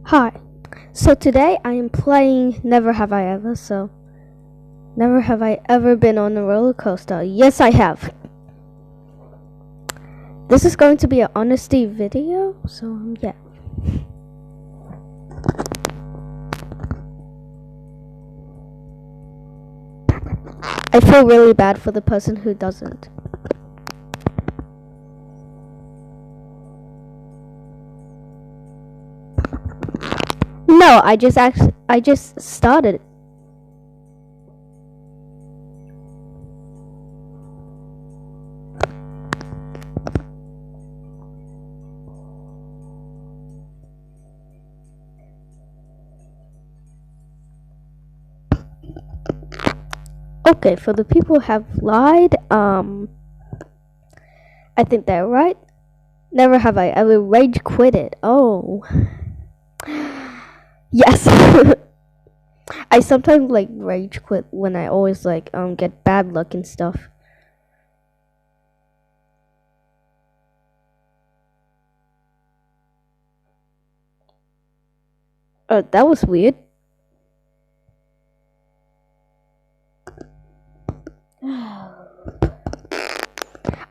Hi, so today I am playing Never Have I Ever, so never have I ever been on a roller coaster. Yes, I have. This is going to be an honesty video, so yeah. I feel really bad for the person who doesn't. No, I just started. Okay, for the people who have lied, I think they're right. Never have I ever rage quitted. Oh. Yes. I sometimes like rage quit when I always like get bad luck and stuff. That was weird.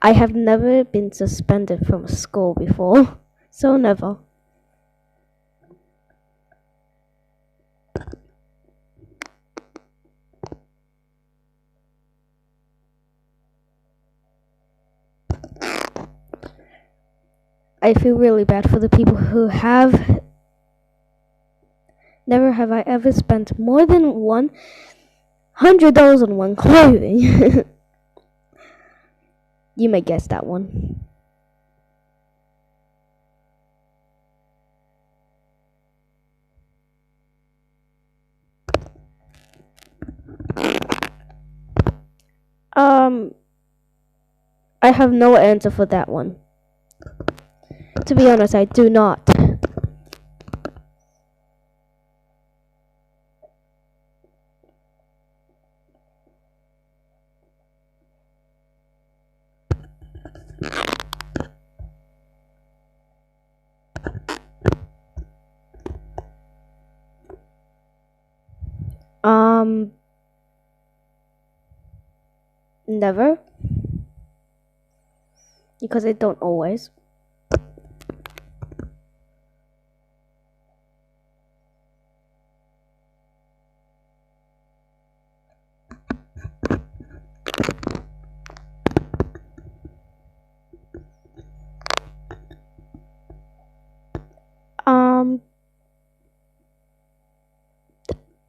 I have never been suspended from school before, so never. I feel really bad for the people who have. Never have I ever spent more than $100 on one clothing. You may guess that one. I have no answer for that one. To be honest, I do not. Never. Because I don't always.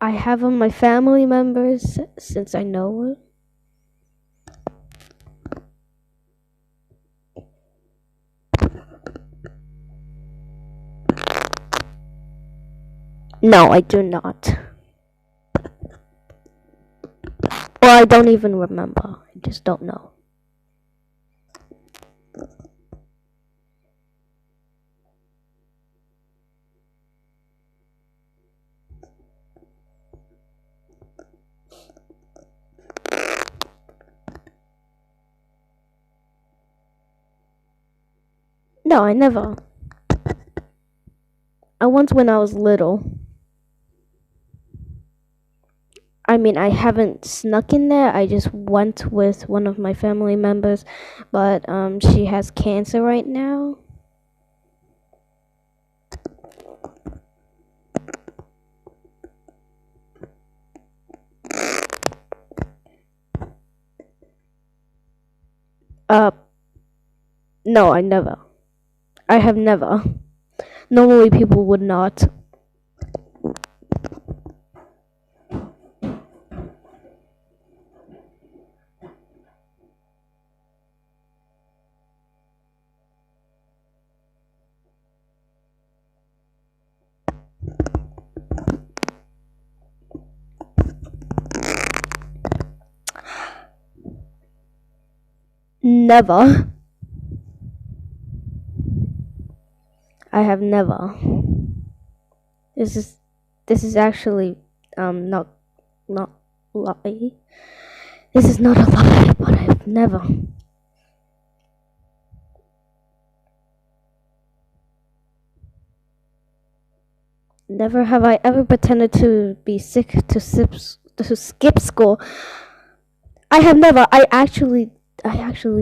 I have on my family members since I know it. No, I do not. Or I don't even remember. I just don't know. No, I never. I once when I was little. I mean, I haven't snuck in there. I just went with one of my family members, but she has cancer right now. No, I never. I have never. Normally people would not. Never. I have never. This is actually not lie. This is not a lie, but I've never. Never have I ever pretended to be sick to skip school. I have never. I actually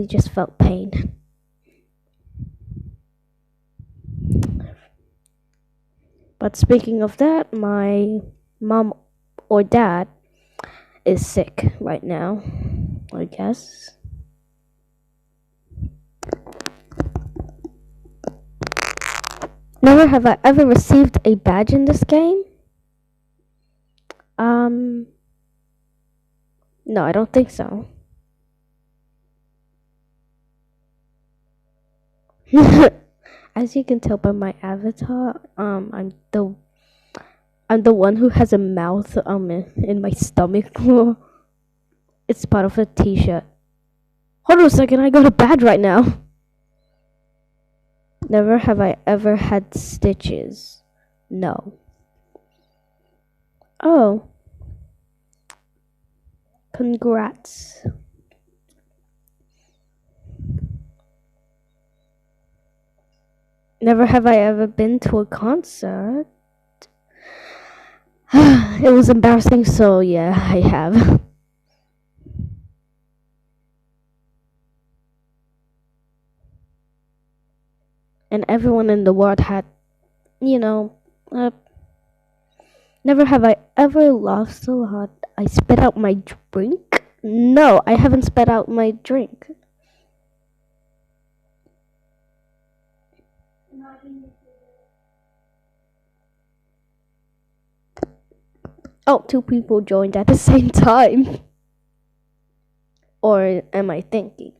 just felt pain. But speaking of that, my mom or dad is sick right now, I guess. Never have I ever received a badge in this game. No, I don't think so. As you can tell by my avatar, I'm the one who has a mouth in my stomach. It's part of a t-shirt. Hold on a second, I got a badge right now. Never have I ever had stitches. No. Oh. Congrats. Never have I ever been to a concert. It was embarrassing, so yeah, I have. And everyone in the world had, never have I ever laughed so hard I spit out my drink. No, I haven't spit out my drink. Oh, 2 people joined at the same time. Or am I thinking?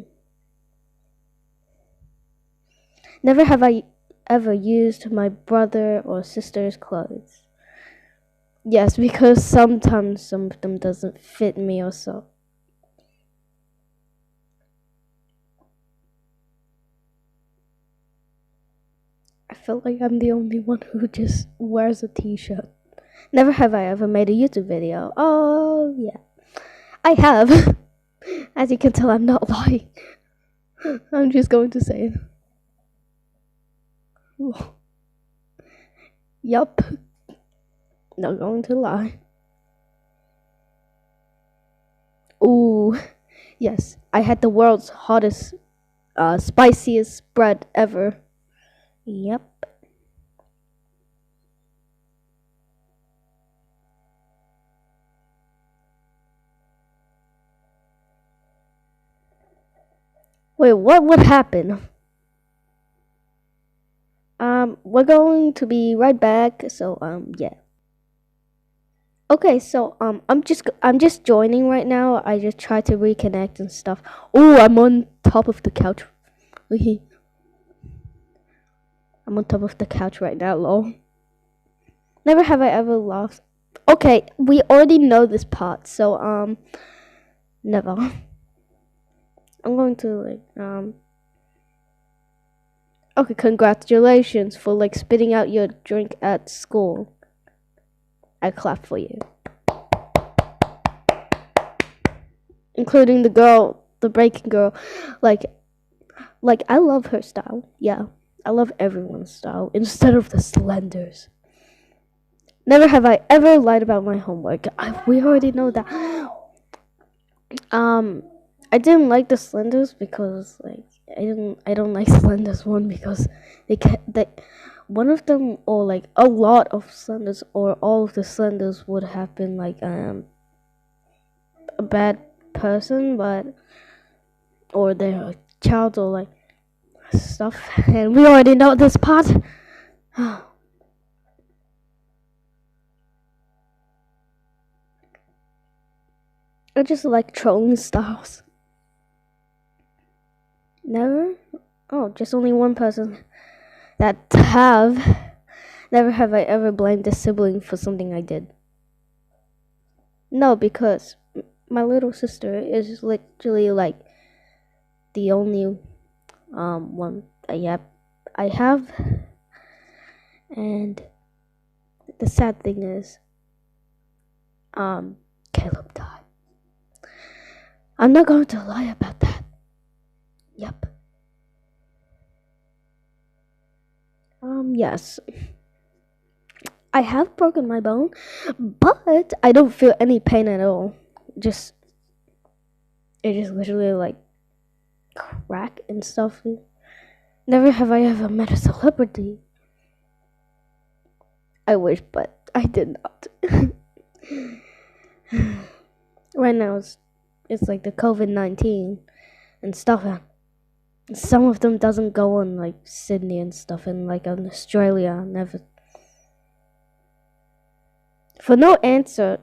Never have I ever used my brother or sister's clothes. Yes, because sometimes some of them doesn't fit me or so. I feel like I'm the only one who just wears a t-shirt. Never have I ever made a YouTube video. Oh, yeah. I have. As you can tell, I'm not lying. I'm just going to say it. Yup. Not going to lie. Ooh. Yes, I had the world's hottest, spiciest bread ever. Yep. Wait, what would happen? We're going to be right back. So, yeah. Okay, so I'm just joining right now. I just try to reconnect and stuff. Oh, I'm on top of the couch. I'm on top of the couch right now, lol. Never have I ever laughed. Okay, we already know this part, so never. I'm going to okay, congratulations for spitting out your drink at school. I clap for you. Including the girl, the breaking girl. Like I love her style. Yeah, I love everyone's style instead of the Slenders. Never have I ever lied about my homework. We already know that. I didn't like the Slenders because I don't like Slenders one because one of them or a lot of Slenders or all of the Slenders would have been a bad person, or they're a child or stuff, and we already know this part. I just like trolling styles. Never? Oh, just only one person that never have I ever blamed a sibling for something I did. No, because my little sister is literally the only one I have, and the sad thing is Caleb died. I'm not going to lie about that. Yep. Yes. I have broken my bone, but I don't feel any pain at all. It just literally like crack and stuff. Never have I ever met a celebrity. I wish, but I did not. Right now it's like the COVID-19 and stuff. Some of them doesn't go on like Sydney and stuff, and like in Australia, never. For no answer,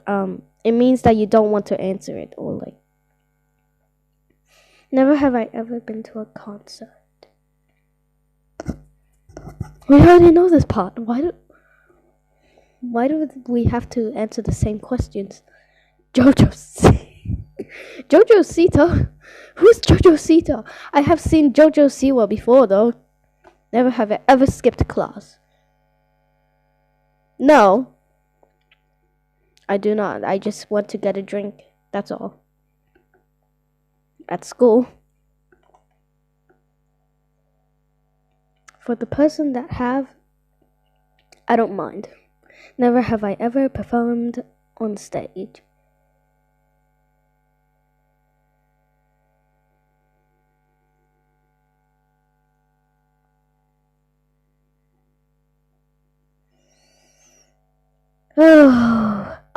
it means that you don't want to answer it, or like. Never have I ever been to a concert. We already know this part. Why do we have to answer the same questions? Jojo Sita? Who's Jojo Sita? I have seen Jojo Siwa before though. Never have I ever skipped class. No. I do not. I just want to get a drink. That's all. At school. For the person that have, I don't mind. Never have I ever performed on stage.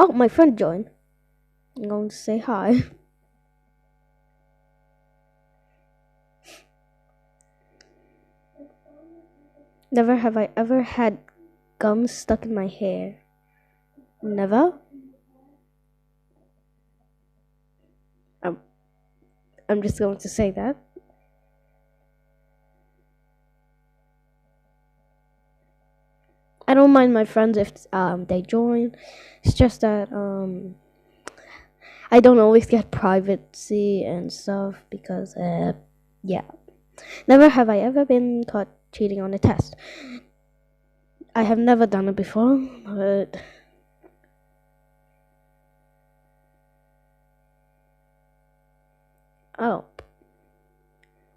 Oh, my friend joined. I'm going to say hi. Never have I ever had gum stuck in my hair. Never. I'm just going to say that. I don't mind my friends if they join. It's just that I don't always get privacy and stuff because yeah. Never have I ever been caught cheating on a test. I have never done it before, but oh.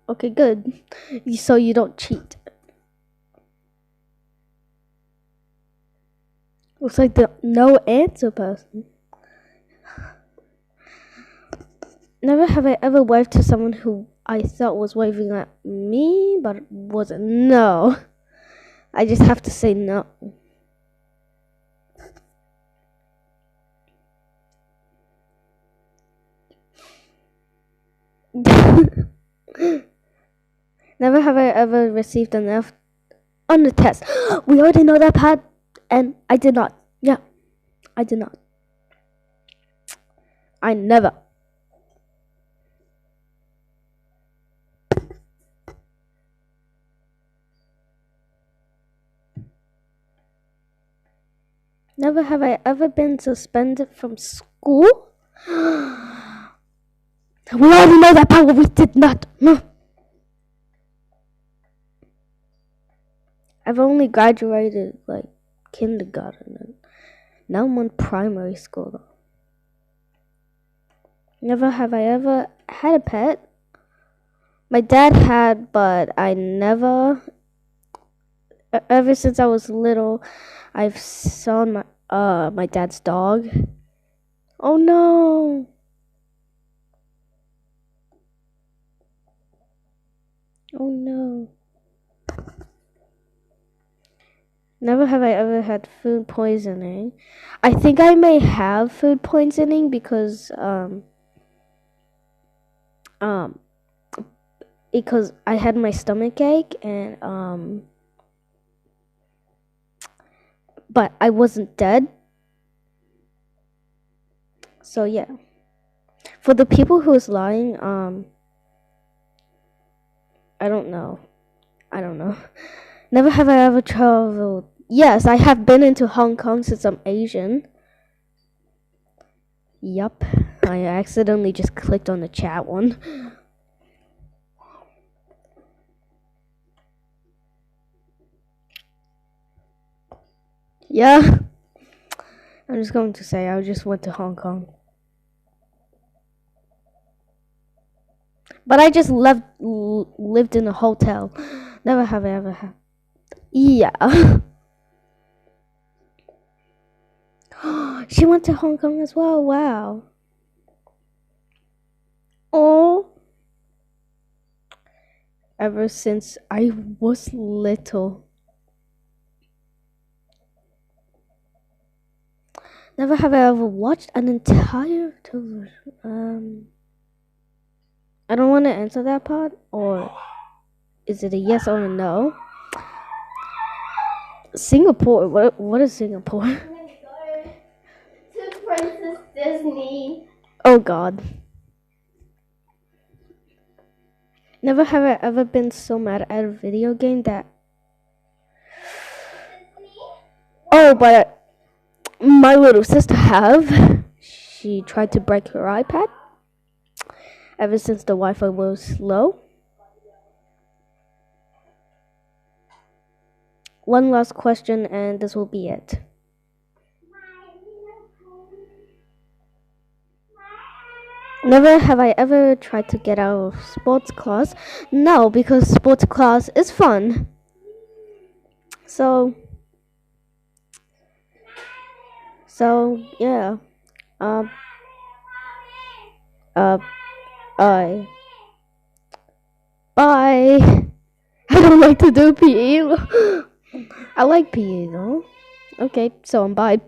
Okay, good. So you don't cheat. Looks like the no answer person. Never have I ever waved to someone who I thought was waving at me, but it wasn't. No. I just have to say no. Never have I ever received an F on the test. We already know that part, and I did not. Yeah, I did not. I never. Never have I ever been suspended from school. We already know that part, but we did not. No. I've only graduated like kindergarten, and now I'm in primary school though. Never have I ever had a pet. My dad had, but I never. Ever since I was little, I've saw my dad's dog. Oh no. Oh no. Never have I ever had food poisoning. I think I may have food poisoning because because I had my stomach ache and but I wasn't dead. So yeah. For the people who's lying, I don't know. Never have I ever traveled. Yes, I have been into Hong Kong since I'm Asian. Yup. I accidentally just clicked on the chat one. Yeah. I'm just going to say I just went to Hong Kong. But I just lived in a hotel. Never have I ever had. Yeah. She went to Hong Kong as well. Wow. Oh. Ever since I was little. Never have I ever watched an entire television. I don't want to answer that part, or is it a yes or a no? Singapore. What is Singapore? I'm gonna go to Princess Disney. Oh God. Never have I ever been so mad at a video game that. Oh, but my little sister have. She tried to break her iPad. Ever since the Wi-Fi was low. One last question, and this will be it. Never have I ever tried to get out of sports class. No, because sports class is fun. So yeah. I bye. I don't like to do PE. I like PE though. Okay, so I'm bye.